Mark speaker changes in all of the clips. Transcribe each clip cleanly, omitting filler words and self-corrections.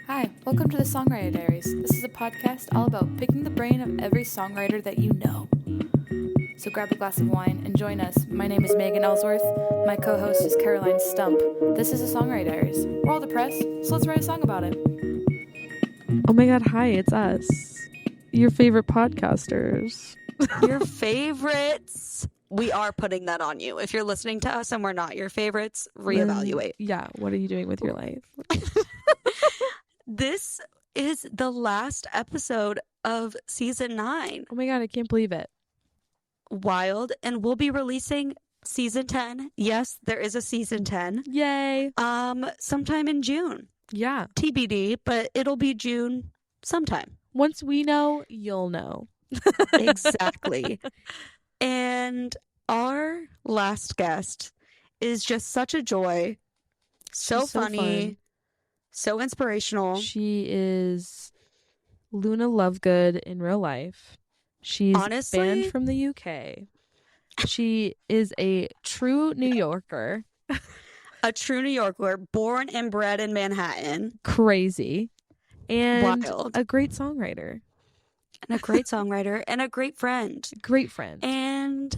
Speaker 1: Hi, welcome to the Songwriter Diaries. This is a podcast all about picking the brain of every songwriter that you know. So grab a glass of wine and join us. My name is Megan Ellsworth. My co-host is Caroline Stump. This is the Songwriter Diaries. We're all depressed, so let's write a song about it.
Speaker 2: Oh my god, hi, it's us. Your favorite podcasters.
Speaker 3: Your favorites. We are putting that on you. If you're listening to us and we're not your favorites, reevaluate.
Speaker 2: Yeah, what are you doing with your life?
Speaker 3: This is the last episode of season 9.
Speaker 2: Oh my god, I can't believe it.
Speaker 3: Wild. And we'll be releasing season 10. Yes, there is a season 10.
Speaker 2: Yay.
Speaker 3: Sometime in June.
Speaker 2: Yeah.
Speaker 3: TBD, but it'll be June sometime.
Speaker 2: Once we know, you'll know.
Speaker 3: Exactly. And our last guest is just such a joy. So
Speaker 2: She's so
Speaker 3: funny.
Speaker 2: fun.
Speaker 3: So inspirational.
Speaker 2: She is Luna Lovegood in real life. She's
Speaker 3: Honestly,
Speaker 2: banned from the UK. She is a true New Yorker.
Speaker 3: a true New Yorker, born and bred in Manhattan.
Speaker 2: Crazy. And
Speaker 3: Wild.
Speaker 2: a great songwriter.
Speaker 3: And a great songwriter and a great friend.
Speaker 2: Great friend.
Speaker 3: And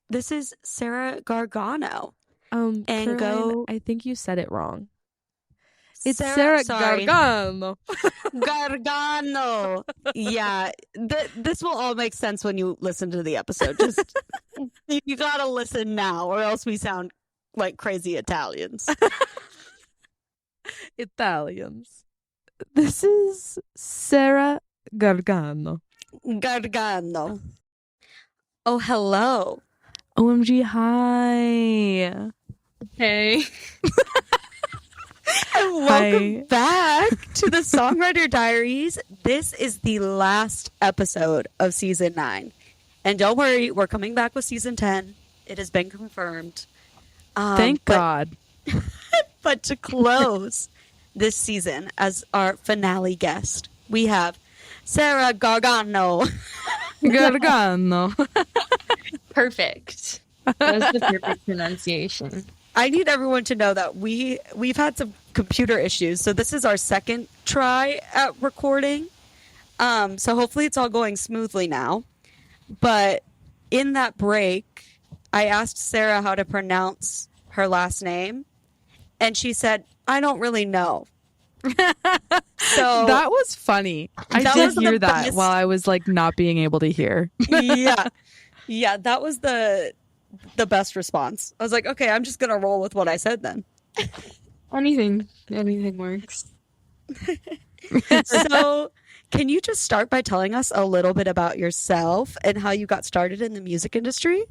Speaker 3: this is Sarah Gargano.
Speaker 2: And
Speaker 3: Caroline,
Speaker 2: I think you said it wrong. It's Sarah
Speaker 3: sorry.
Speaker 2: Gargano.
Speaker 3: Gargano. Yeah, this will all make sense when you listen to the episode. Just you gotta listen now, or else we sound like crazy Italians.
Speaker 2: Italians. This is Sarah Gargano.
Speaker 3: Gargano. Oh, hello.
Speaker 2: OMG, hi.
Speaker 4: Hey.
Speaker 3: And welcome back to the Songwriter Diaries. This is the last episode of season 9. And don't worry, we're coming back with season 10. It has been confirmed.
Speaker 2: Thank God.
Speaker 3: But to close this season as our finale guest, we have Sarah Gargano.
Speaker 2: Gargano.
Speaker 4: Perfect. That was the perfect pronunciation.
Speaker 3: I need everyone to know that we've had some computer issues, so this is our second try at recording. So hopefully it's all going smoothly now. But in that break, I asked Sarah how to pronounce her last name, and she said, "I don't really know." So
Speaker 2: that was funny. I did hear that
Speaker 3: best.
Speaker 2: while I was like not being able to hear.
Speaker 3: Yeah, that was the best response. I was like, okay, I'm just gonna roll with what I said then.
Speaker 4: Anything works.
Speaker 3: So can you just start by telling us a little bit about yourself and how you got started in the music industry?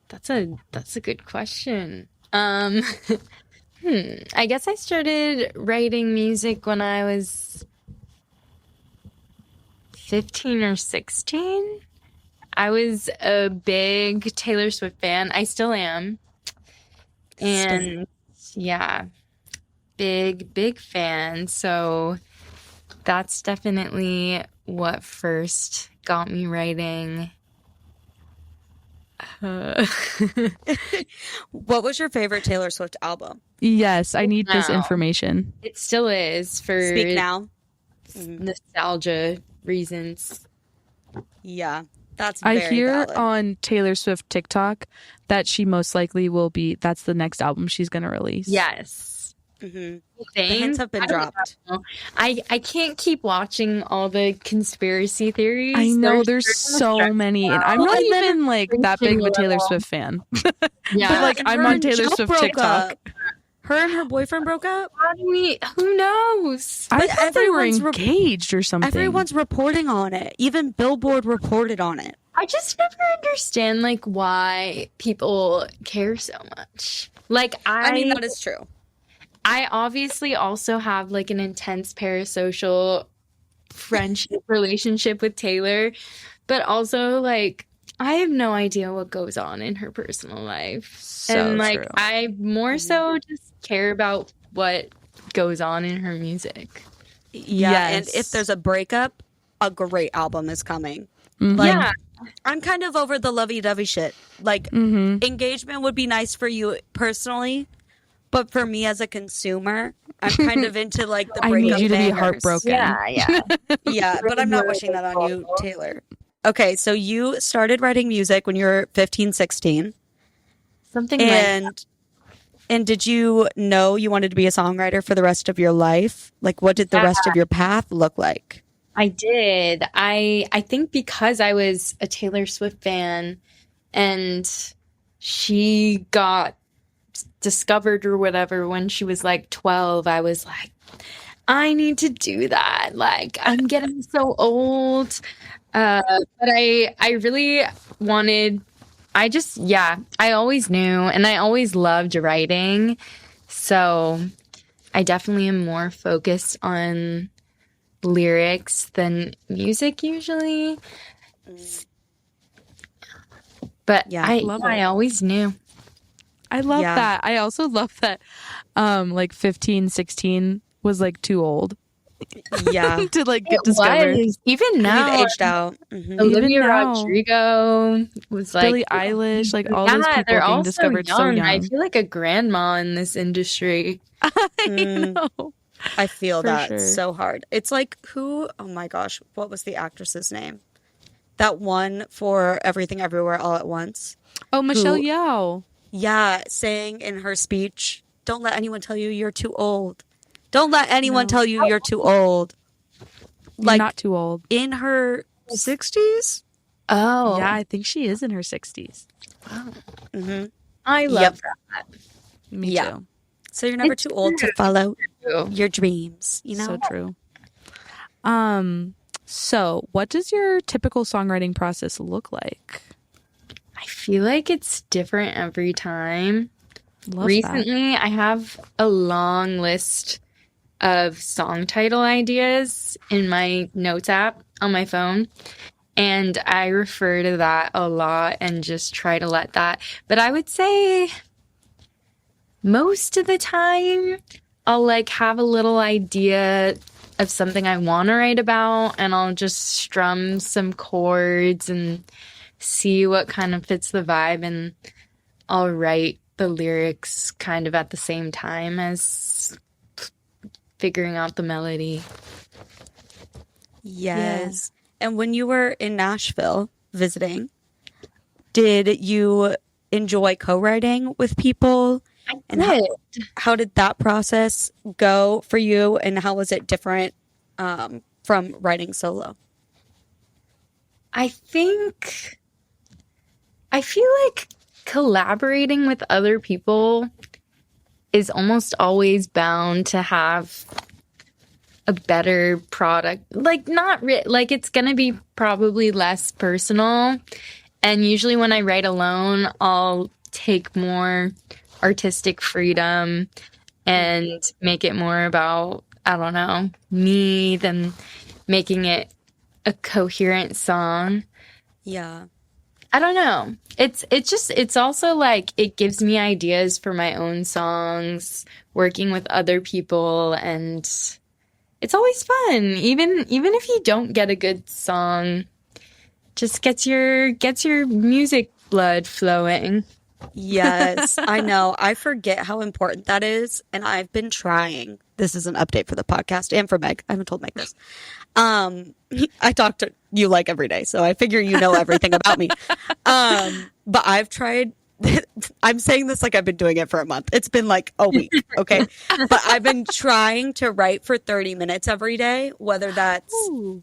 Speaker 4: That's a good question. I guess I started writing music when I was 15 or 16. I was a big Taylor Swift fan. I still am. And yeah, big fan. So that's definitely what first got me writing.
Speaker 3: What was your favorite Taylor Swift album?
Speaker 2: Yes, I need this
Speaker 4: Wow.
Speaker 2: information.
Speaker 4: It still is for
Speaker 3: Speak Now.
Speaker 4: nostalgia reasons.
Speaker 3: Yeah, that's
Speaker 2: I
Speaker 3: very
Speaker 2: hear
Speaker 3: valid.
Speaker 2: on Taylor Swift TikTok that she most likely will be, that's the next album she's going to release.
Speaker 4: Yes.
Speaker 3: The
Speaker 4: Things.
Speaker 3: hints have been
Speaker 4: I don't
Speaker 3: dropped.
Speaker 4: know. I can't keep watching all the conspiracy theories.
Speaker 2: I know there's so many, and I'm not
Speaker 3: And then
Speaker 2: even like that big of a Taylor
Speaker 4: little.
Speaker 2: Swift fan.
Speaker 4: Yeah.
Speaker 2: But like
Speaker 3: and
Speaker 2: I'm
Speaker 3: her
Speaker 2: on
Speaker 3: and
Speaker 2: Taylor
Speaker 3: Joe
Speaker 2: Swift
Speaker 3: broke
Speaker 2: TikTok.
Speaker 3: up. Her and her boyfriend broke up.
Speaker 4: How do we? Who knows?
Speaker 2: I
Speaker 3: But
Speaker 2: thought they were
Speaker 3: everyone's
Speaker 2: engaged or something.
Speaker 3: Everyone's reporting on it. Even Billboard reported on it.
Speaker 4: I just never understand like why people care so much. Like
Speaker 3: I mean, that is true.
Speaker 4: I obviously also have like an intense parasocial friendship relationship with Taylor, but also like I have no idea what goes on in her personal life.
Speaker 2: So
Speaker 4: and like
Speaker 2: true.
Speaker 4: I more so just care about what goes on in her music.
Speaker 3: Yeah, and
Speaker 2: Yes.
Speaker 3: if there's a breakup, a great album is coming.
Speaker 2: Mhm.
Speaker 3: Like,
Speaker 4: Yeah.
Speaker 3: I'm kind of over the lovey-dovey shit. Like,
Speaker 2: Mhm.
Speaker 3: engagement would be nice for you personally, But for me as a consumer, I'm kind of into like the
Speaker 2: I
Speaker 3: breakup
Speaker 2: need you to be
Speaker 3: bangers.
Speaker 2: heartbroken.
Speaker 4: Yeah.
Speaker 3: Yeah, but I'm not wishing that on you, Taylor. Okay, so you started writing music when you were 15, 16.
Speaker 4: Something like
Speaker 3: And did you know you wanted to be a songwriter for the rest of your life? Like, what did the rest of your path look like?
Speaker 4: I did. I think because I was a Taylor Swift fan and she got discovered or whatever when she was like 12, I was like, I need to do that. Like, I'm getting so old. But I really wanted, I always knew and I always loved writing. So I definitely am more focused on lyrics than music usually. But
Speaker 3: Yeah,
Speaker 4: I always knew.
Speaker 2: I love that. I also love that like 15, 16 was like too old.
Speaker 3: Yeah.
Speaker 2: To like get discovered.
Speaker 4: Even now,
Speaker 3: We've aged out. Mm-hmm.
Speaker 4: Olivia
Speaker 2: Even now.
Speaker 4: Rodrigo was like
Speaker 2: Billie Eilish, like all those people
Speaker 4: they're
Speaker 2: being
Speaker 4: all
Speaker 2: discovered
Speaker 4: so
Speaker 2: so
Speaker 4: young.
Speaker 2: young.
Speaker 4: I feel like a grandma in this industry.
Speaker 2: I
Speaker 3: Mm.
Speaker 2: know.
Speaker 3: I feel
Speaker 2: For
Speaker 3: that
Speaker 2: sure.
Speaker 3: so hard. It's like oh my gosh, what was the actress's name? That one for Everything Everywhere All at Once.
Speaker 2: Oh, Michelle
Speaker 3: Who-
Speaker 2: Yeoh.
Speaker 3: Yeah, saying in her speech, don't let anyone tell you you're too old. Don't let anyone tell you you're too old.
Speaker 2: You're
Speaker 3: Like
Speaker 2: not too old.
Speaker 3: in her 60s?
Speaker 4: Oh,
Speaker 2: Yeah, I think she is in her 60s.
Speaker 3: Mm-hmm.
Speaker 4: I love that.
Speaker 2: Me
Speaker 3: Yeah.
Speaker 2: too.
Speaker 3: So you're never
Speaker 4: It's
Speaker 3: too old to
Speaker 4: true.
Speaker 3: follow
Speaker 4: Too.
Speaker 3: your dreams, you know?
Speaker 2: So true. So what does your typical songwriting process look like?
Speaker 4: I feel like it's different every time.
Speaker 2: Love that.
Speaker 4: Recently, I have a long list of song title ideas in my notes app on my phone. And I refer to that a lot and just try to let that. But I would say most of the time, I'll like have a little idea of something I want to write about, and I'll just strum some chords and see what kind of fits the vibe, and I'll write the lyrics kind of at the same time as figuring out the melody.
Speaker 3: Yes. And when you were in Nashville visiting, did you enjoy co-writing with people? And how did that process go for you? And how was it different from writing solo?
Speaker 4: I feel like collaborating with other people is almost always bound to have a better product. Like like it's going to be probably less personal. And usually when I write alone, I'll take more artistic freedom and make it more about, I don't know, me than making it a coherent song.
Speaker 3: Yeah.
Speaker 4: I don't know. It's also like it gives me ideas for my own songs, working with other people, and it's always fun. Even if you don't get a good song, just gets your music blood flowing.
Speaker 3: Yes, I know. I forget how important that is. And I've been trying. This is an update for the podcast and for Meg. I haven't told Meg this. I talk to you like every day, so I figure you know everything about me. But I've tried. I'm saying this like I've been doing it for a month. It's been like a week, okay? But I've been trying to write for 30 minutes every day, whether that's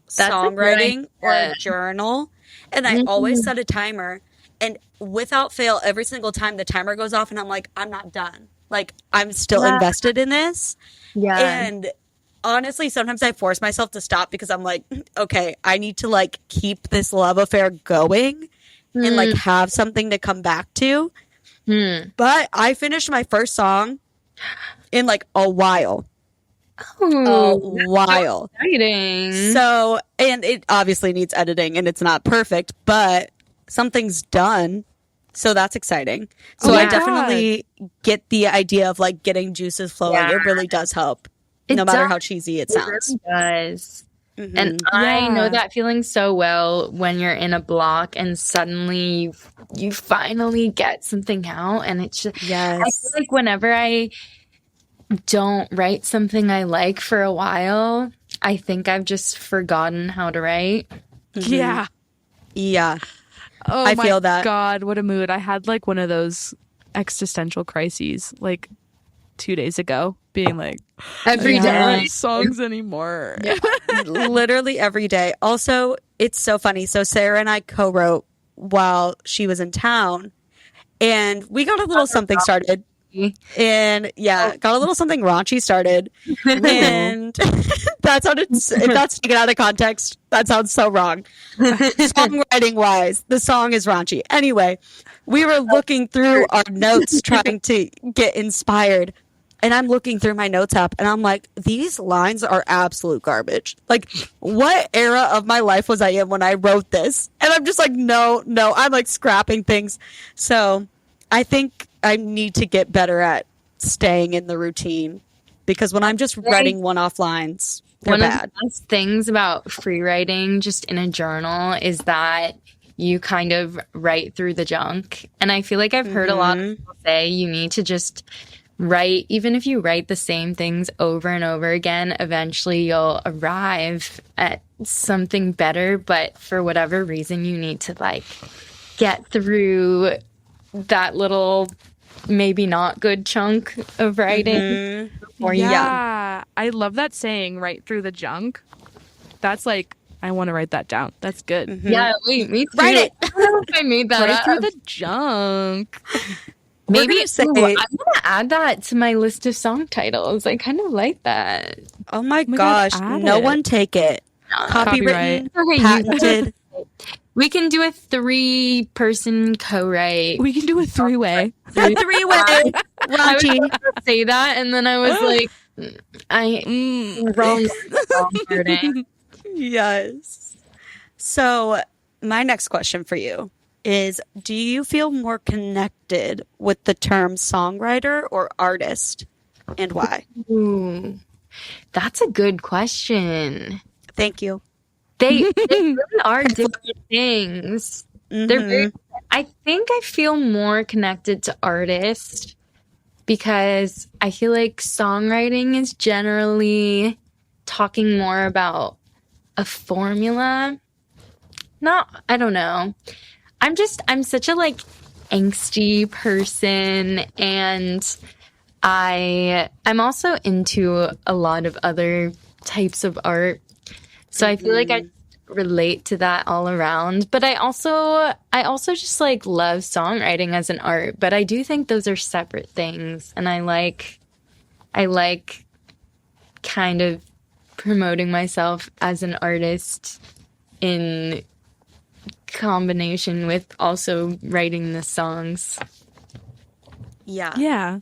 Speaker 3: songwriting or a journal. And I always set a timer. And without fail, every single time the timer goes off and I'm like, I'm not done. Like, I'm still invested in this.
Speaker 4: Yeah.
Speaker 3: And honestly, sometimes I force myself to stop because I'm like, okay, I need to like keep this love affair going and like have something to come back to. But I finished my first song in like a while. A while.
Speaker 4: Exciting.
Speaker 3: So, and it obviously needs editing and it's not perfect, but something's done. So that's exciting. So I definitely get the idea of like getting juices flowing.
Speaker 4: Yeah.
Speaker 3: It really does help. No matter how cheesy it sounds.
Speaker 4: It really does. And I know that feeling so well when you're in a block and suddenly you finally get something out, and it's just I feel like whenever I don't write something I like for a while, I think I've just forgotten how to write.
Speaker 2: Yeah.
Speaker 3: Yeah.
Speaker 2: Oh,
Speaker 3: I
Speaker 2: my
Speaker 3: feel that.
Speaker 2: God, what a mood. I had like one of those existential crises like 2 days ago, being like,
Speaker 4: Every
Speaker 2: I don't
Speaker 4: day.
Speaker 2: write songs anymore.
Speaker 3: Literally every day. Also, it's so funny. So Sarah and I co-wrote while she was in town, and we got a little something started. And got a little something raunchy started. And that sounded, if that's taken out of context, that sounds so wrong. Songwriting wise, the song is raunchy. Anyway, we were looking through our notes trying to get inspired. And I'm looking through my notes app and I'm like, these lines are absolute garbage. Like, what era of my life was I in when I wrote this? And I'm just like, no, I'm like scrapping things. So I think I need to get better at staying in the routine, because when I'm just writing one-off lines, they're
Speaker 4: One
Speaker 3: bad.
Speaker 4: of the best things about free writing just in a journal is that you kind of write through the junk. And I feel like I've heard a lot of people say you need to just write, even if you write the same things over and over again, eventually you'll arrive at something better. But for whatever reason, you need to like get through that little maybe not good chunk of writing before you
Speaker 2: I love that saying, right through the junk. That's like, I want to write that down. That's good.
Speaker 4: Yeah, wait, me too.
Speaker 3: Write it.
Speaker 4: I don't know if I made that
Speaker 2: Right
Speaker 4: up.
Speaker 2: through the junk.
Speaker 4: Maybe
Speaker 3: gonna say-
Speaker 4: I'm gonna add that to my list of song titles. I kind of like that.
Speaker 3: Oh my
Speaker 2: God,
Speaker 3: gosh,
Speaker 2: add
Speaker 3: no
Speaker 2: it.
Speaker 3: one take it. Copywritten,
Speaker 4: Okay,
Speaker 3: patented.
Speaker 4: We can do a 3-person co-write.
Speaker 2: We can do a 3-way.
Speaker 3: A three-way.
Speaker 4: I was
Speaker 3: Raunchy.
Speaker 4: going to say that, and then I was like, wrong wording.
Speaker 3: Yes. So my next question for you is, do you feel more connected with the term songwriter or artist, and why?
Speaker 4: Ooh, that's a good question.
Speaker 3: Thank you.
Speaker 4: They really are different things. They're very, I think I feel more connected to artists because I feel like songwriting is generally talking more about a formula. I don't know. I'm such a like angsty person, and I'm also into a lot of other types of art. So I feel like I relate to that all around. But I also just like love songwriting as an art. But I do think those are separate things. And I like kind of promoting myself as an artist in combination with also writing the songs.
Speaker 3: Yeah.
Speaker 2: Yeah.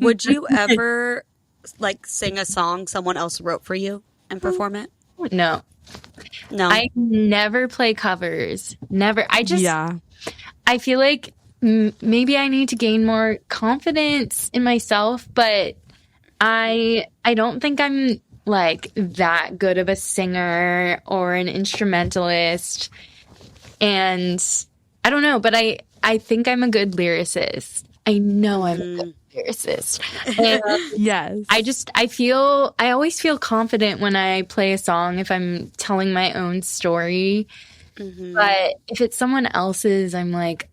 Speaker 3: Would you ever like sing a song someone else wrote for you and perform it?
Speaker 4: No. I never play covers. Never. I feel like maybe I need to gain more confidence in myself, but I don't think I'm like that good of a singer or an instrumentalist. And I don't know, but I think I'm a good lyricist. I know I'm a good lyricist. And
Speaker 2: Yes.
Speaker 4: I always feel confident when I play a song if I'm telling my own story. But if it's someone else's, I'm like,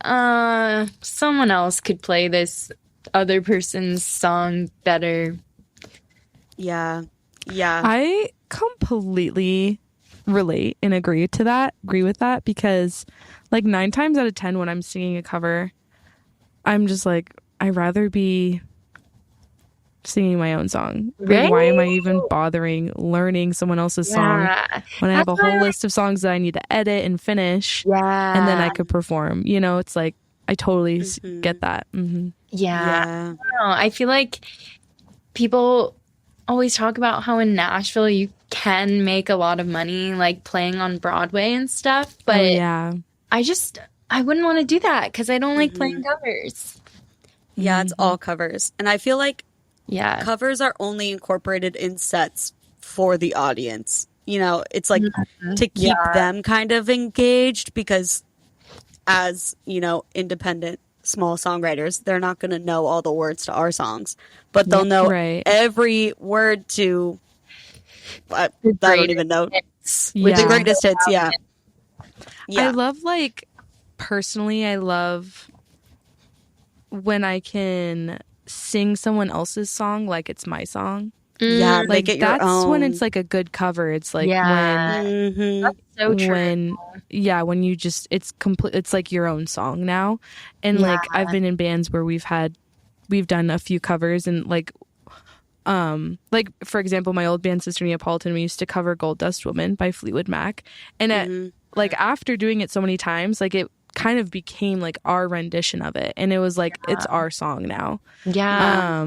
Speaker 4: someone else could play this other person's song better.
Speaker 3: Yeah.
Speaker 2: I completely relate and agree with that, because like 9 times out of 10 when I'm singing a cover, I'm just like, I'd rather be singing my own song. Like, why am I even bothering learning someone else's song when I have a whole list of songs that I need to edit and finish, and then I could perform? You know, it's like, I totally get that.
Speaker 4: Yeah. I feel like people always talk about how in Nashville you can make a lot of money like playing on Broadway and stuff, but I wouldn't want to do that because I don't like playing covers.
Speaker 3: Yeah, it's all covers. And I feel like
Speaker 4: Yeah.
Speaker 3: covers are only incorporated in sets for the audience. You know, it's like to keep them kind of engaged, because as, you know, independent small songwriters. They're not going to know all the words to our songs, but they'll know
Speaker 2: Right.
Speaker 3: every word to, I don't even know.
Speaker 4: Hits.
Speaker 3: With the
Speaker 2: Yeah.
Speaker 3: greatest hits, yeah.
Speaker 2: I love, like, personally, I love when I can sing someone else's song like it's my song.
Speaker 3: Yeah,
Speaker 4: Mm,
Speaker 3: make
Speaker 2: Like,
Speaker 3: it your
Speaker 2: that's
Speaker 3: own.
Speaker 2: when it's like a good cover. It's like
Speaker 4: yeah.
Speaker 3: Mhm.
Speaker 4: So true.
Speaker 2: when you just it's complete, it's like your own song now. And like I've been in bands where we've done a few covers, and like for example, my old band Sister Neapolitan, we used to cover Gold Dust Woman by Fleetwood Mac, and like after doing it so many times, like it kind of became like our rendition of it, and it was like it's our song now.
Speaker 4: Yeah.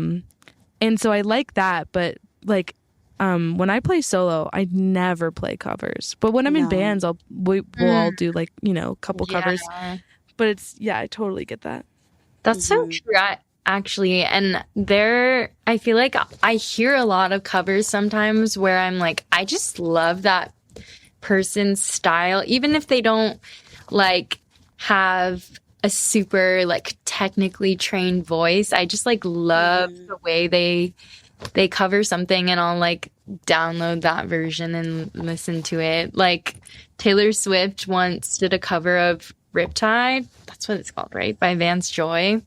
Speaker 2: And so I like that, but like when I play solo, I never play covers. But when I'm in
Speaker 3: No.
Speaker 2: bands, we'll all do like, a couple covers.
Speaker 4: Yeah.
Speaker 2: But I totally get that.
Speaker 4: That's so true, actually. And I feel like I hear a lot of covers sometimes where I'm like, I just love that person's style, even if they don't like have a super like technically trained voice. I just like love the way they cover something, and I'll like download that version and listen to it. Like Taylor Swift once did a cover of Riptide. That's what it's called, right? By Vance Joy.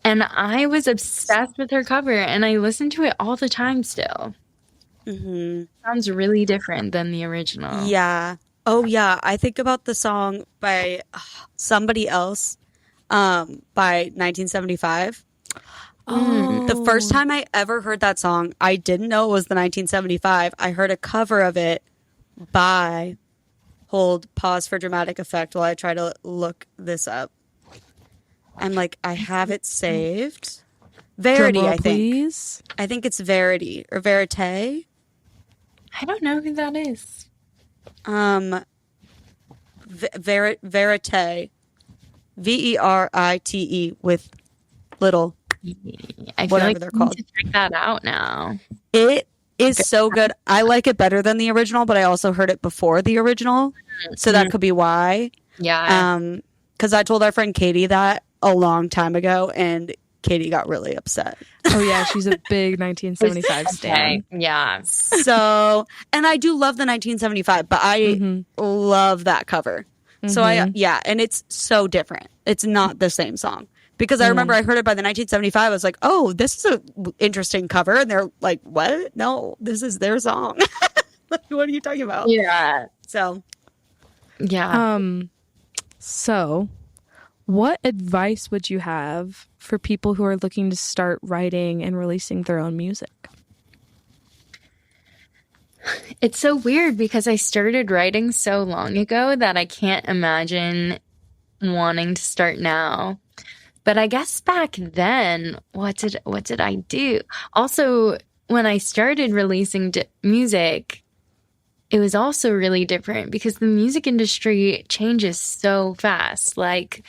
Speaker 4: And I was obsessed with her cover, and I listen to it all the time still. Sounds really different than the original.
Speaker 3: Yeah. Oh, yeah. I think about the song by Somebody Else by 1975. The first time I ever heard that song, I didn't know it was the 1975. I heard a cover of it by, pause for dramatic effect while I try to look this up. I'm like, I have it saved. Verity,
Speaker 2: Drumroll,
Speaker 3: I think.
Speaker 2: please.
Speaker 3: I think it's Verity or Verite.
Speaker 4: I don't know who that is.
Speaker 3: Verite. Verite with little.
Speaker 4: I feel
Speaker 3: Whatever
Speaker 4: like
Speaker 3: they're
Speaker 4: I need
Speaker 3: called.
Speaker 4: to check that out now.
Speaker 3: It is so good. I like it better than the original, but I also heard it before the original, so that could be why.
Speaker 4: Yeah.
Speaker 3: Because I told our friend Katie that a long time ago, and Katie got really upset.
Speaker 2: Oh yeah, she's a big 1975 stan.
Speaker 4: Okay. Yeah.
Speaker 3: So, and I do love the 1975, but I love that cover. So and it's so different. It's not the same song. Because I remember I heard it by the 1975. I was like, oh, this is an interesting cover. And they're like, what? No, this is their song. Like, what are you talking about?
Speaker 4: Yeah.
Speaker 3: So,
Speaker 4: Yeah.
Speaker 2: So, what advice would you have for people who are looking to start writing and releasing their own music?
Speaker 4: It's so weird because I started writing so long ago that I can't imagine wanting to start now. But I guess back then, what did I do? Also, when I started releasing music, it was also really different because the music industry changes so fast. Like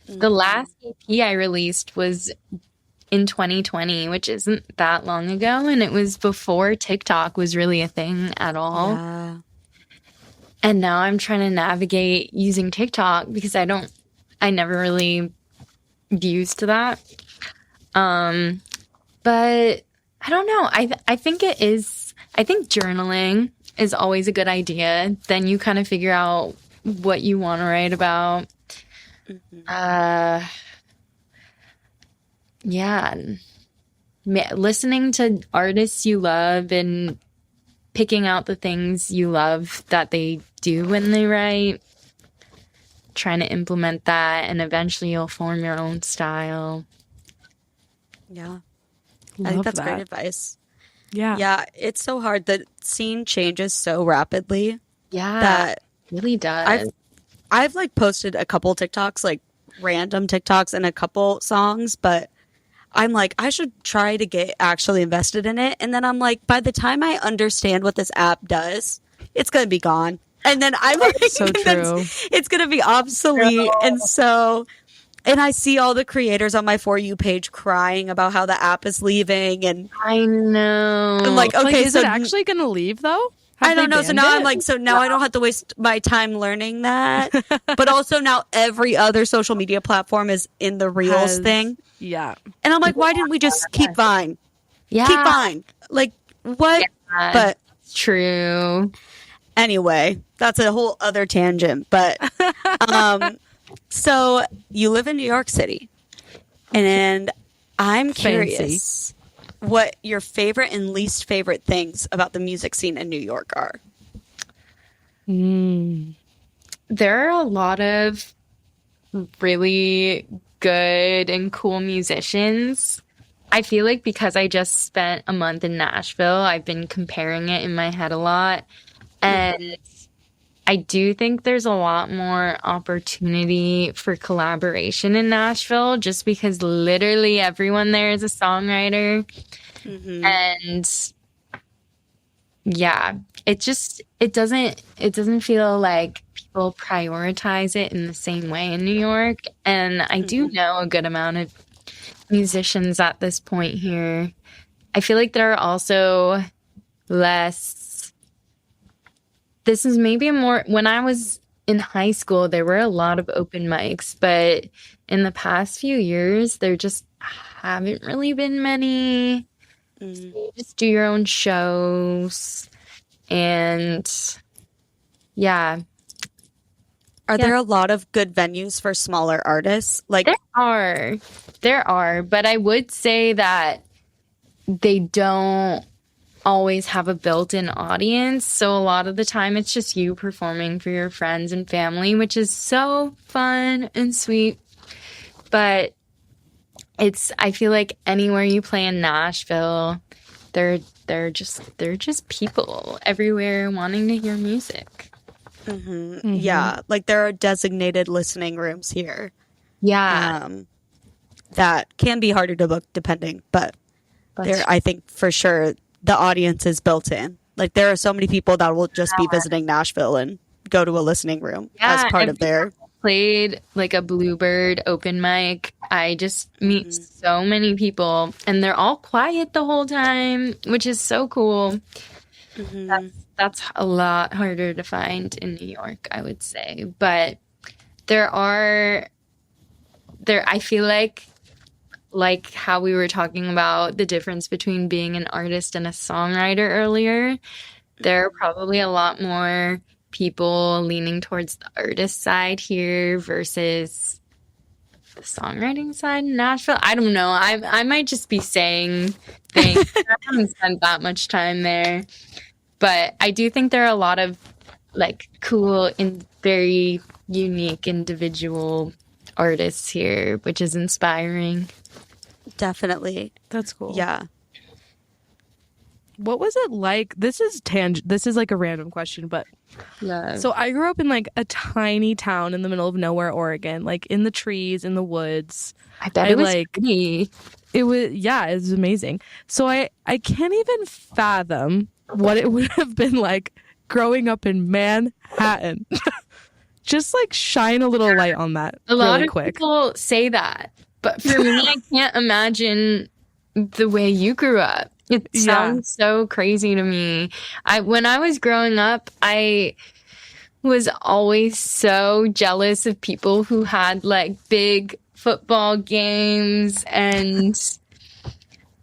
Speaker 4: the last EP I released was in 2020, which isn't that long ago, and it was before TikTok was really a thing at all.
Speaker 3: yeah.
Speaker 4: And now I'm trying to navigate using TikTok because I never really used to that. But I don't know. I think journaling is always a good idea. Then you kind of figure out what you want to write about. Yeah. Listening to artists you love and picking out the things you love that they do when they write. Trying to implement that, and eventually you'll form your own style.
Speaker 3: Yeah. I
Speaker 2: Love
Speaker 3: think that's
Speaker 2: that.
Speaker 3: great advice.
Speaker 2: Yeah.
Speaker 3: Yeah. It's so hard. The scene changes so rapidly
Speaker 4: Yeah,
Speaker 3: that
Speaker 4: it really does.
Speaker 3: I've like posted a couple TikToks, like random TikToks and a couple songs, but I'm like, I should try to get actually invested in it. And then I'm like, by the time I understand what this app does, it's going to be gone. And then I'm like,
Speaker 2: So true.
Speaker 3: it's going to be obsolete. And I see all the creators on my For You page crying about how the app is leaving. And
Speaker 4: I know.
Speaker 3: I'm like, okay,
Speaker 2: is
Speaker 3: so
Speaker 2: it actually going to leave though?
Speaker 3: I don't know. So now I'm like, so now I don't have to waste my time learning that. But also now every other social media platform is in the Reels thing.
Speaker 2: Yeah.
Speaker 3: And I'm like, why didn't we just keep Vine?
Speaker 4: Yeah.
Speaker 3: Keep Vine. Like, what?
Speaker 4: Yeah,
Speaker 3: But
Speaker 4: true.
Speaker 3: anyway, that's a whole other tangent. But so you live in New York City. And I'm curious what your favorite and least favorite things about the music scene in New York are.
Speaker 4: There are a lot of really good and cool musicians. I feel like because I just spent a month in Nashville, I've been comparing it in my head a lot. And I do think there's a lot more opportunity for collaboration in Nashville just because literally everyone there is a songwriter. And yeah, it doesn't feel like people prioritize it in the same way in New York. And I do know a good amount of musicians at this point here. I feel like there are also less. This is maybe more when I was in high school, there were a lot of open mics, but in the past few years, there just haven't really been many. You just do your own shows. And yeah.
Speaker 3: Are there a lot of good venues for smaller artists? Like
Speaker 4: There are, but I would say that they don't always have a built-in audience. So a lot of the time it's just you performing for your friends and family, which is so fun and sweet. But I feel like anywhere you play in Nashville, they're just people everywhere wanting to hear music.
Speaker 3: Yeah, like there are designated listening rooms here.
Speaker 4: Yeah.
Speaker 3: That can be harder to book depending, but there, I think for sure the audience is built in. Like there are so many people that will just be visiting Nashville and go to a listening room as part of their.
Speaker 4: Played like a Bluebird open mic. I just meet so many people and they're all quiet the whole time, which is so cool. That's a lot harder to find in New York, I would say. But I feel like how we were talking about the difference between being an artist and a songwriter earlier, there are probably a lot more people leaning towards the artist side here versus the songwriting side in Nashville. I don't know. I might just be saying things. I haven't spent that much time there. But I do think there are a lot of like cool and very unique individual artists here, which is inspiring.
Speaker 3: Definitely.
Speaker 2: That's cool.
Speaker 3: Yeah.
Speaker 2: What was it like? This is like a random question, but
Speaker 4: Yeah.
Speaker 2: so I grew up in like a tiny town in the middle of nowhere, Oregon, like in the trees, in the woods.
Speaker 4: I bet it was pretty.
Speaker 2: It was amazing. So I can't even fathom what it would have been like growing up in Manhattan. Just like shine a little light on that
Speaker 4: A lot
Speaker 2: really
Speaker 4: of
Speaker 2: quick.
Speaker 4: people say that, but for me, I can't imagine the way you grew up. It sounds so crazy to me. When I was growing up, I was always so jealous of people who had like big football games and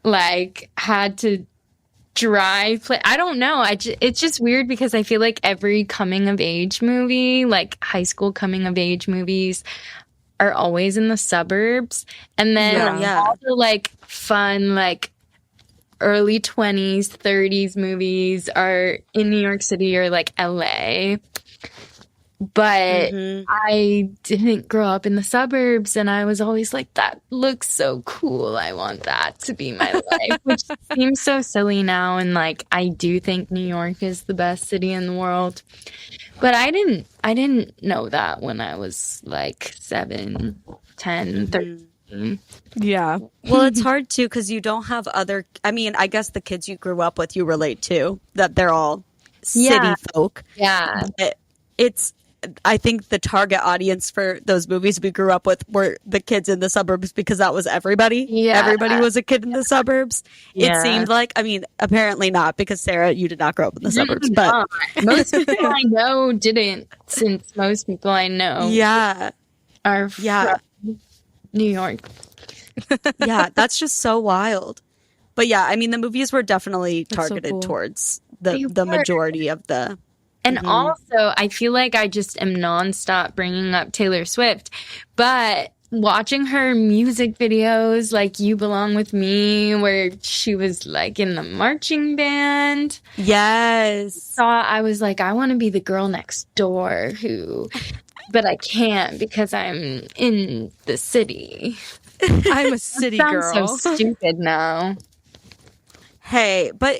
Speaker 4: like had to play. I don't know. It's just weird because I feel like every coming of age movie, like high school coming of age movies, are always in the suburbs, and then all the like fun like early 20s 30s movies are in New York City or like LA. But I didn't grow up in the suburbs, and I was always like, that looks so cool. I want that to be my life, which seems so silly now. And like, I do think New York is the best city in the world. But I didn't know that when I was like 7, 10, 13.
Speaker 2: Yeah.
Speaker 3: Well, it's hard too because you don't have I mean, I guess the kids you grew up with, you relate to, that they're all city folk.
Speaker 4: Yeah.
Speaker 3: But I think the target audience for those movies we grew up with were the kids in the suburbs because that was everybody.
Speaker 4: Yeah.
Speaker 3: Everybody was a kid in the suburbs.
Speaker 4: Yeah.
Speaker 3: It seemed like, I mean, apparently not because Sarah, you did not grow up in the suburbs, but
Speaker 4: most people I know didn't, since most people I know
Speaker 3: yeah,
Speaker 4: are from New York.
Speaker 3: yeah, that's just so wild. But yeah, I mean, the movies were definitely
Speaker 2: That's so
Speaker 3: targeted
Speaker 2: cool.
Speaker 3: towards
Speaker 4: They
Speaker 3: the
Speaker 4: were.
Speaker 3: majority of the.
Speaker 4: And also, I feel like I just am nonstop bringing up Taylor Swift, but watching her music videos, like You Belong With Me, where she was like in the marching band,
Speaker 3: Yes.
Speaker 4: I was like, I want to be the girl next door but I can't because I'm in the city.
Speaker 2: I'm a city
Speaker 4: Sounds
Speaker 2: girl.
Speaker 4: so stupid now.
Speaker 3: Hey, but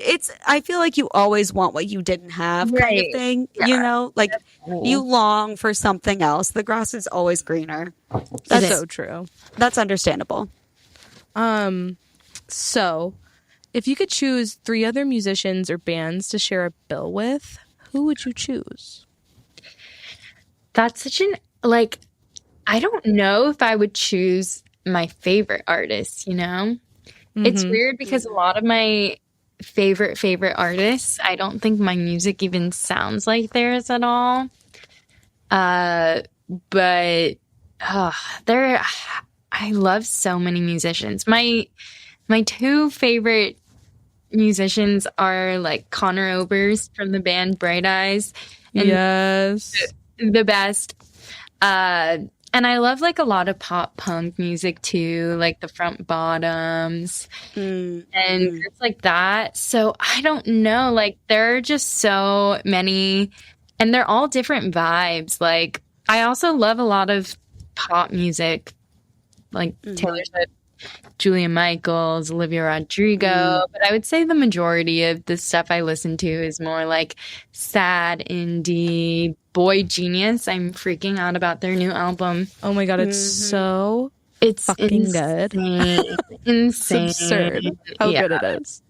Speaker 3: I feel like you always want what you didn't have kind of
Speaker 4: Right.
Speaker 3: thing,
Speaker 4: Yeah.
Speaker 3: you know? Like,
Speaker 4: Definitely.
Speaker 3: you long for something else. The grass is always greener.
Speaker 2: That's
Speaker 3: That's
Speaker 2: so true.
Speaker 3: That's understandable.
Speaker 2: So, if you could choose 3 other musicians or bands to share a bill with, who would you choose?
Speaker 4: That's such an, like, I don't know if I would choose my favorite artist, you know? It's weird because a lot of my favorite artists, I don't think my music even sounds like theirs at all. But I love so many musicians. My 2 favorite musicians are like Connor Oberst from the band Bright Eyes. And
Speaker 2: Yes.
Speaker 4: the best. And I love like a lot of pop punk music too, like the Front Bottoms and groups like that. So I don't know, like there are just so many, and they're all different vibes. Like I also love a lot of pop music, like Taylor Swift, Julia Michaels, Olivia Rodrigo. But I would say the majority of the stuff I listen to is more like sad indie. Boy Genius, I'm freaking out about their new album.
Speaker 2: Oh my god, it's so
Speaker 4: It's
Speaker 2: fucking good.
Speaker 4: insane.
Speaker 2: It's
Speaker 4: Insane.
Speaker 2: absurd how good it is.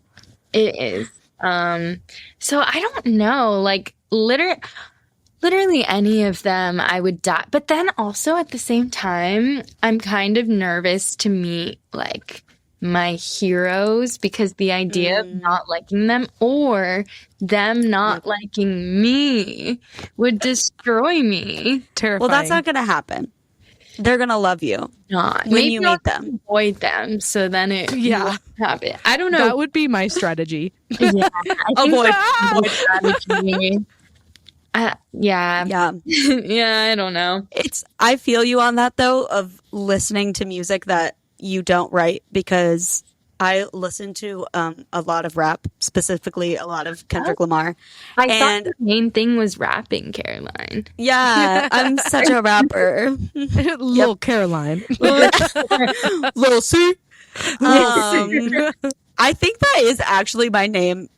Speaker 4: It is. So I don't know, like literally any of them I would die. But then also at the same time, I'm kind of nervous to meet like my heroes because the idea of not liking them or them not liking me would destroy me.
Speaker 2: Terrifying.
Speaker 3: Well, that's not going to happen. They're going to love you
Speaker 4: Not
Speaker 3: when you meet them.
Speaker 4: avoid them, so then it
Speaker 2: Yeah.
Speaker 4: won't happen. I don't know.
Speaker 2: That would be my strategy.
Speaker 4: Yeah, I think
Speaker 3: Avoid.
Speaker 4: avoid strategy. Yeah.
Speaker 3: Yeah.
Speaker 4: Yeah, I don't know.
Speaker 3: I feel you on that though, of listening to music that you don't write, because I listen to a lot of rap, specifically a lot of Kendrick Lamar.
Speaker 4: I
Speaker 3: And-
Speaker 4: thought the main thing was rapping, Caroline.
Speaker 3: Yeah, I'm such a rapper.
Speaker 2: Little Caroline.
Speaker 3: Little C. I think that is actually my name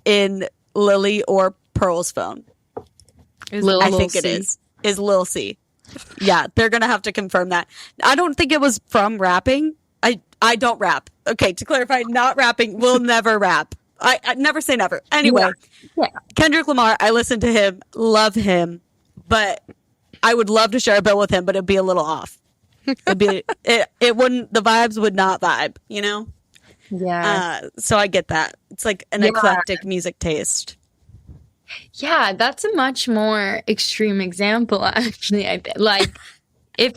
Speaker 3: in Lily or Pearl's phone.
Speaker 4: Lil
Speaker 3: I think it is Lil C. Yeah, they're gonna have to confirm that. I don't think it was from rapping. I don't rap. Okay, to clarify, not rapping. Will never rap. I never say never. Anyway,
Speaker 4: Yeah.
Speaker 3: Kendrick Lamar, I listen to him, love him, but I would love to share a bill with him, but it'd be a little off. It wouldn't, the vibes would not vibe, you know?
Speaker 4: Yeah.
Speaker 3: So I get that. It's like an eclectic music taste.
Speaker 4: Yeah, that's a much more extreme example, actually. Like, if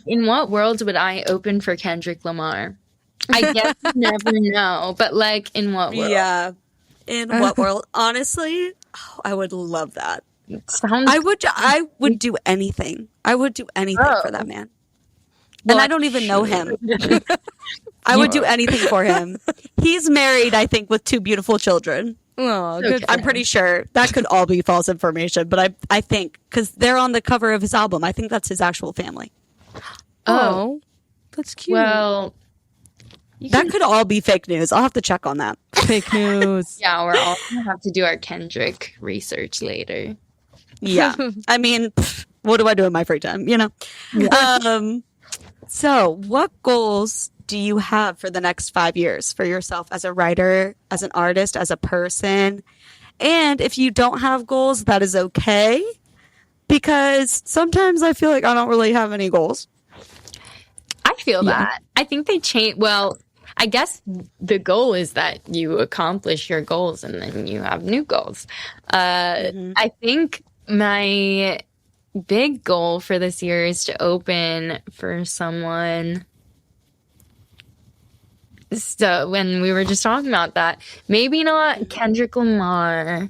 Speaker 4: in what world would I open for Kendrick Lamar? I guess you never know, but like, in what world?
Speaker 3: Yeah. In what world? Honestly, I would love that.
Speaker 4: It sounds.
Speaker 3: I would do anything. I would do anything for that man.
Speaker 4: Well,
Speaker 3: and I don't even know him. I would do anything for him. He's married, I think, with 2 beautiful children.
Speaker 2: Oh, good.
Speaker 3: I'm pretty sure that could all be false information, but I think, because they're on the cover of his album, I think that's his actual family.
Speaker 2: Oh, that's cute.
Speaker 4: Well,
Speaker 3: That could all be fake news. I'll have to check on that.
Speaker 2: Fake news.
Speaker 4: yeah, we're all gonna have to do our Kendrick research later.
Speaker 3: Yeah. I mean, what do I do in my free time, you know? So what goals do you have for the next 5 years for yourself as a writer, as an artist, as a person? And if you don't have goals, that is okay, because sometimes I feel like I don't really have any goals.
Speaker 4: I feel that. I think they change. Well, I guess the goal is that you accomplish your goals and then you have new goals. I think my big goal for this year is to open for someone. So when we were just talking about that, maybe not Kendrick Lamar,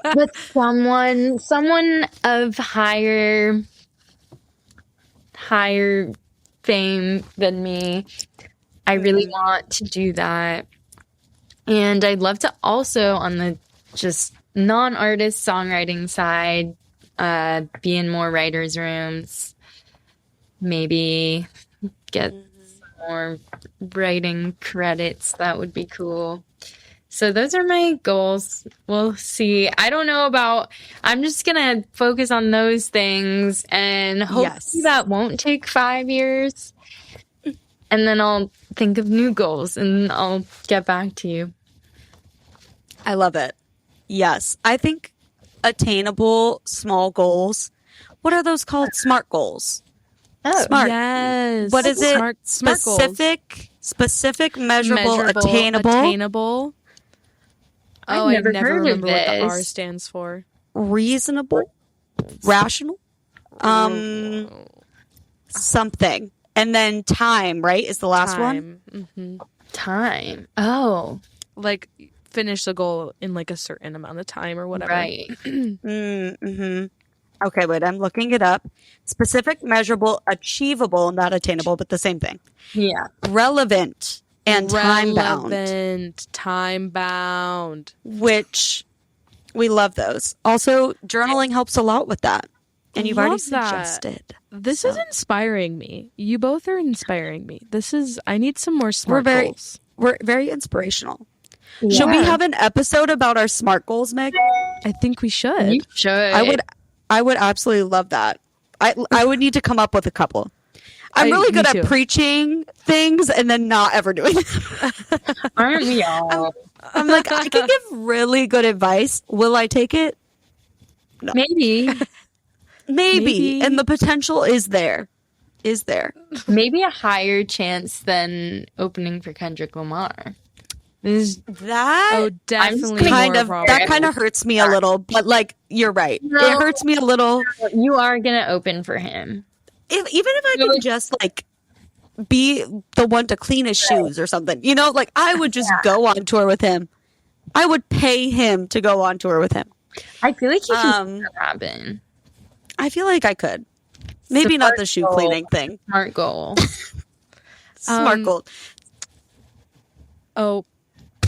Speaker 4: but someone of higher fame than me. I really want to do that. And I'd love to also, on the just non-artist songwriting side, be in more writers' rooms, maybe get more writing credits. That would be cool. So those are my goals. We'll see. I don't know about, I'm just going to focus on those things and hopefully that won't take 5 years. And then I'll think of new goals and I'll get back to you.
Speaker 3: I love it. Yes. I think attainable small goals. What are those called? SMART goals.
Speaker 4: Oh,
Speaker 2: Smart. Yes.
Speaker 3: What is it?
Speaker 2: Smart goals.
Speaker 3: Specific, measurable, attainable.
Speaker 2: Oh,
Speaker 4: I've never
Speaker 2: I never
Speaker 4: heard of
Speaker 2: remember what the
Speaker 4: this.
Speaker 2: R stands for.
Speaker 3: Reasonable, rational, something. And then time, right, is the last one?
Speaker 2: Mm-hmm.
Speaker 4: Time. Oh,
Speaker 2: Like, finish the goal in, like, a certain amount of time or whatever.
Speaker 4: right.
Speaker 3: Mm-hmm. Okay, wait, I'm looking it up. Specific, measurable, achievable, not attainable, but the same thing.
Speaker 4: Yeah.
Speaker 3: Relevant and time-bound,
Speaker 2: Relevant, time-bound.
Speaker 3: which we love those. Also, journaling helps a lot with that. And you've already
Speaker 2: Love that.
Speaker 3: suggested.
Speaker 2: This is inspiring me. You both are inspiring me. I need some more smart
Speaker 3: very-
Speaker 2: goals.
Speaker 3: We're very inspirational. Should we have an episode about our SMART goals, Meg?
Speaker 2: I think we should.
Speaker 4: You should.
Speaker 3: I would absolutely love that. I would need to come up with a couple. I'm really good
Speaker 2: me
Speaker 3: at
Speaker 2: too.
Speaker 3: preaching things and then not ever doing it.
Speaker 4: Aren't we all?
Speaker 3: I'm like, I can give really good advice. Will I take it?
Speaker 4: Maybe.
Speaker 3: Maybe. And the potential is there.
Speaker 4: Maybe a higher chance than opening for Kendrick Lamar.
Speaker 3: That
Speaker 2: Oh, definitely.
Speaker 3: kind
Speaker 2: more
Speaker 3: of
Speaker 2: probable.
Speaker 3: that kind of hurts me a little, but like you're right.
Speaker 4: No.
Speaker 3: It hurts me a little.
Speaker 4: You are going to open for him.
Speaker 3: Even if I can just like be the one to clean his shoes or something, like I would just go on tour with him. I would pay him to go on tour with him.
Speaker 4: I feel like you can make that happen.
Speaker 3: I feel like I could. Maybe not the shoe
Speaker 4: goal.
Speaker 3: cleaning thing.
Speaker 4: Smart goal.
Speaker 3: Smart goal.
Speaker 2: Oh,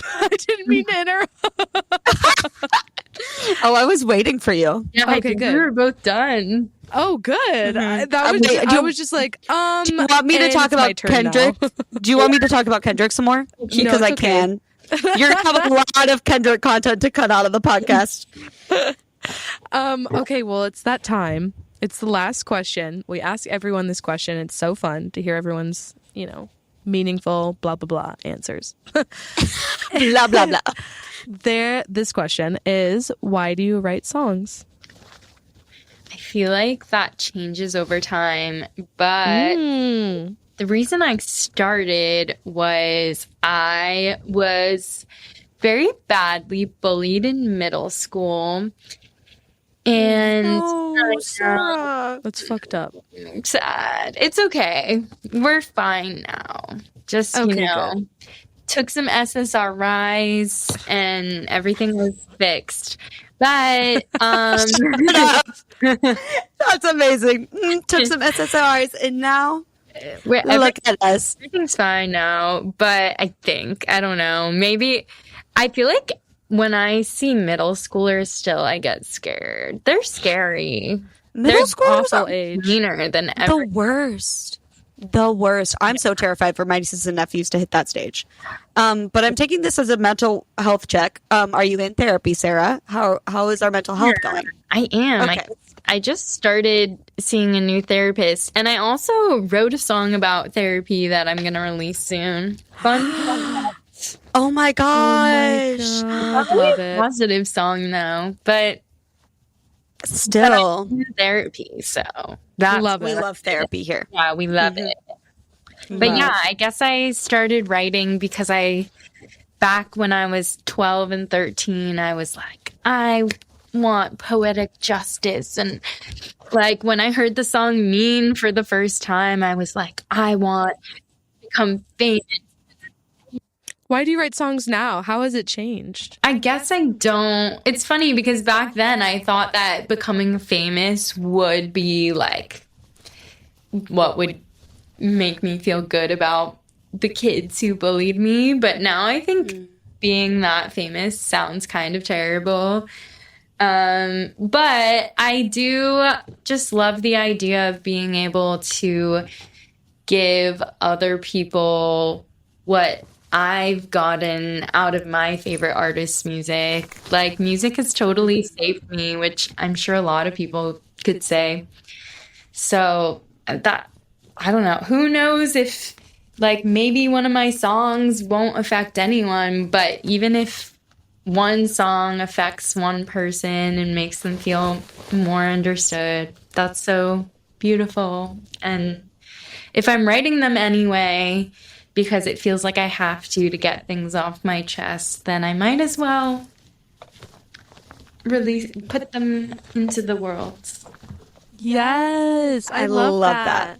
Speaker 2: I didn't mean to interrupt.
Speaker 3: Oh, I was waiting for you.
Speaker 4: Yeah, I
Speaker 2: Okay,
Speaker 4: think
Speaker 2: good.
Speaker 4: we were both done.
Speaker 2: Oh, good.
Speaker 3: Mhm.
Speaker 2: I was just like,
Speaker 3: Do you want me to
Speaker 2: and
Speaker 3: talk
Speaker 2: it's my
Speaker 3: about
Speaker 2: turn now.
Speaker 3: Kendrick? Do you want me to talk about Kendrick some more? Because I
Speaker 2: it's okay.
Speaker 3: can. You're gonna have a lot of Kendrick content to cut out of the podcast.
Speaker 2: Okay, well, it's that time. It's the last question. We ask everyone this question. It's so fun to hear everyone's, meaningful blah blah blah answers.
Speaker 3: Blah blah blah.
Speaker 2: This question is, why do you write songs?
Speaker 4: I feel like that changes over time, but the reason I started was I was very badly bullied in middle school. And
Speaker 3: Sarah.
Speaker 2: That's fucked up.
Speaker 4: I'm sad. It's okay. We're fine now. Just,
Speaker 2: Okay,
Speaker 4: took some SSRIs and everything was fixed. But
Speaker 3: That's amazing. Took some SSRIs and now look at us.
Speaker 4: everything's fine now. But I don't know. Maybe I feel like when I see middle schoolers still, I get scared. They're scary.
Speaker 3: Middle schoolers
Speaker 2: Awful
Speaker 3: are
Speaker 2: age.
Speaker 4: Meaner than ever.
Speaker 3: the worst. The worst. I'm so terrified for my nieces and nephews to hit that stage. But I'm taking this as a mental health check. Are you in therapy, Sarah? How is our mental health going?
Speaker 4: I am.
Speaker 3: Okay.
Speaker 4: I just started seeing a new therapist, and I also wrote a song about therapy that I'm going to release soon. Fun.
Speaker 3: Oh my gosh.
Speaker 2: God, love it.
Speaker 4: Positive song, though. But
Speaker 3: Still,
Speaker 4: do therapy, so that's
Speaker 2: Love
Speaker 3: we
Speaker 2: it.
Speaker 3: love therapy here.
Speaker 4: yeah, we love
Speaker 3: Mhm.
Speaker 4: it. But yeah, I guess I started writing because back when I was 12 and 13, I was like, I want poetic justice. And like when I heard the song Mean for the first time, I was like, I want to become famous.
Speaker 2: Why do you write songs now? How has it changed?
Speaker 4: I guess I don't. It's funny because back then I thought that becoming famous would be like what would make me feel good about the kids who bullied me. But now I think being that famous sounds kind of terrible. But I do just love the idea of being able to give other people what I've gotten out of my favorite artist's music. Like, music has totally saved me, which I'm sure a lot of people could say. So that, I don't know. Who knows if, like, maybe one of my songs won't affect anyone, but even if one song affects one person and makes them feel more understood, that's so beautiful. And if I'm writing them anyway, because it feels like I have to get things off my chest, then I might as well put them into the world.
Speaker 2: Yes, I love that.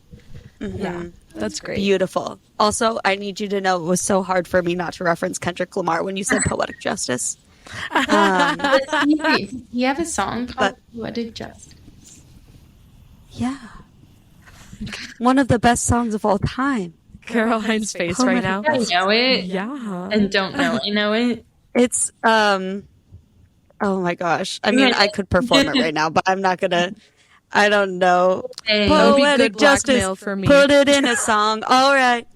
Speaker 2: Yeah, that's great.
Speaker 3: Beautiful. Also, I need you to know it was so hard for me not to reference Kendrick Lamar when you said poetic justice.
Speaker 4: You have a song called Poetic Justice.
Speaker 3: Yeah. One of the best songs of all time.
Speaker 2: Caroline's face right now.
Speaker 4: I know it.
Speaker 2: Yeah.
Speaker 4: And don't know I know it.
Speaker 3: It's oh my gosh. I mean, I could perform it right now, but I'm not gonna. I don't know.
Speaker 4: Dang.
Speaker 2: That would be
Speaker 3: Poetic
Speaker 2: good
Speaker 3: justice.
Speaker 2: blackmail for me.
Speaker 3: Put it in a song. All right.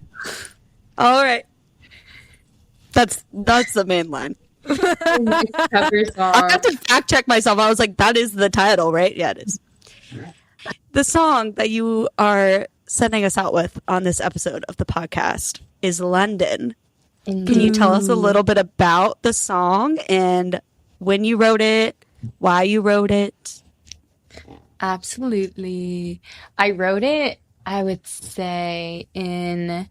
Speaker 3: That's the main line.
Speaker 4: Cover song.
Speaker 3: I have to fact check myself. I was like, that is the title, right? Yeah, it is. The song that you are sending us out with on this episode of the podcast is London. Can you tell us a little bit about the song and when you wrote it, why you wrote it?
Speaker 4: Absolutely. I wrote it, I would say, in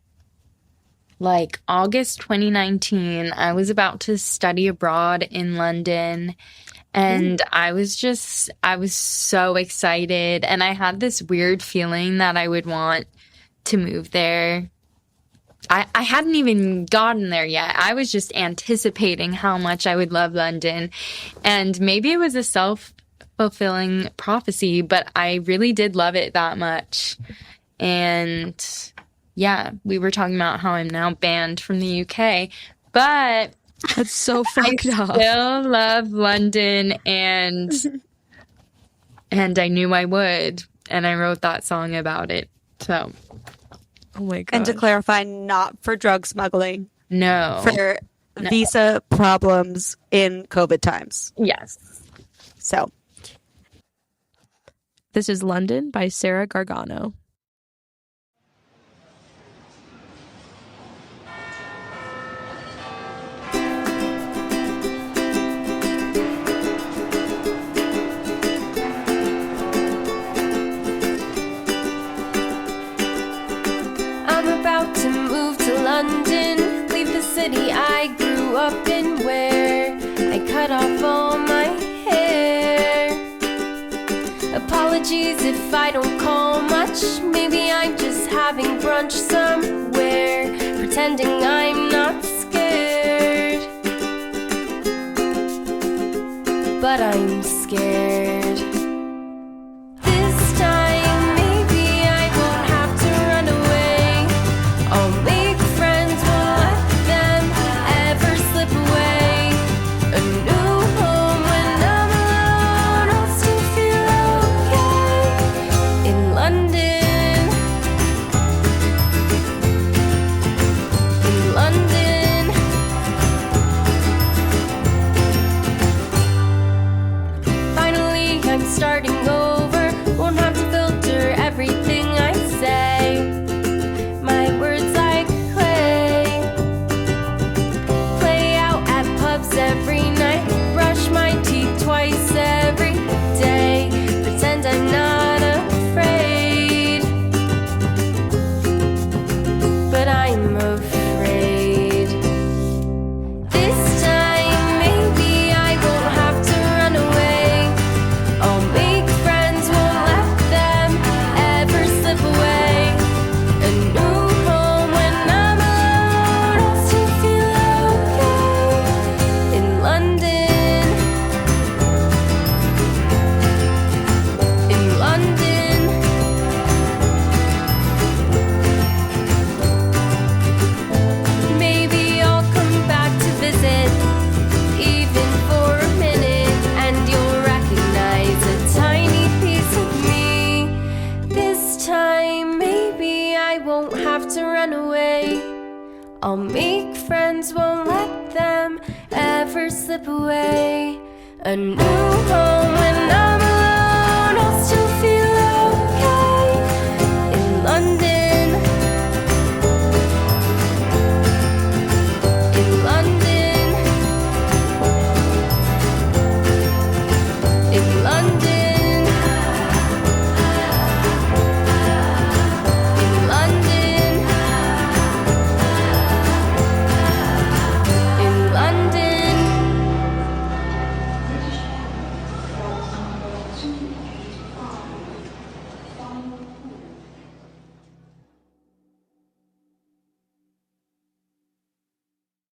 Speaker 4: like August 2019. I was about to study abroad in London. And I was so excited. And I had this weird feeling that I would want to move there. I hadn't even gotten there yet. I was just anticipating how much I would love London. And maybe it was a self-fulfilling prophecy, but I really did love it that much. And yeah, we were talking about how I'm now banned from the UK. But
Speaker 2: That's so fucked up.
Speaker 4: still love London, and I knew I would, and I wrote that song about it. So,
Speaker 2: Oh my god.
Speaker 3: And to clarify, not for drug smuggling,
Speaker 4: no.
Speaker 3: for visa problems in COVID times.
Speaker 4: Yes.
Speaker 3: So,
Speaker 2: This is London by Sarah Gargano.
Speaker 5: I'm about to move to London, leave the city I grew up in, where I cut off all my hair. Apologies if I don't call much, maybe I'm just having brunch somewhere, pretending I'm not scared. But I'm scared. This time, maybe I won't have to run away. I'll make friends, won't let them ever slip away. A new home when I'm alone, I'll still feel okay. In London. In London. Finally, I'm starting over. Won't have to filter everything I say. My words like clay. Play out at pubs every night. Brush my teeth twice every day. I'll make friends, won't let them ever slip away. A new home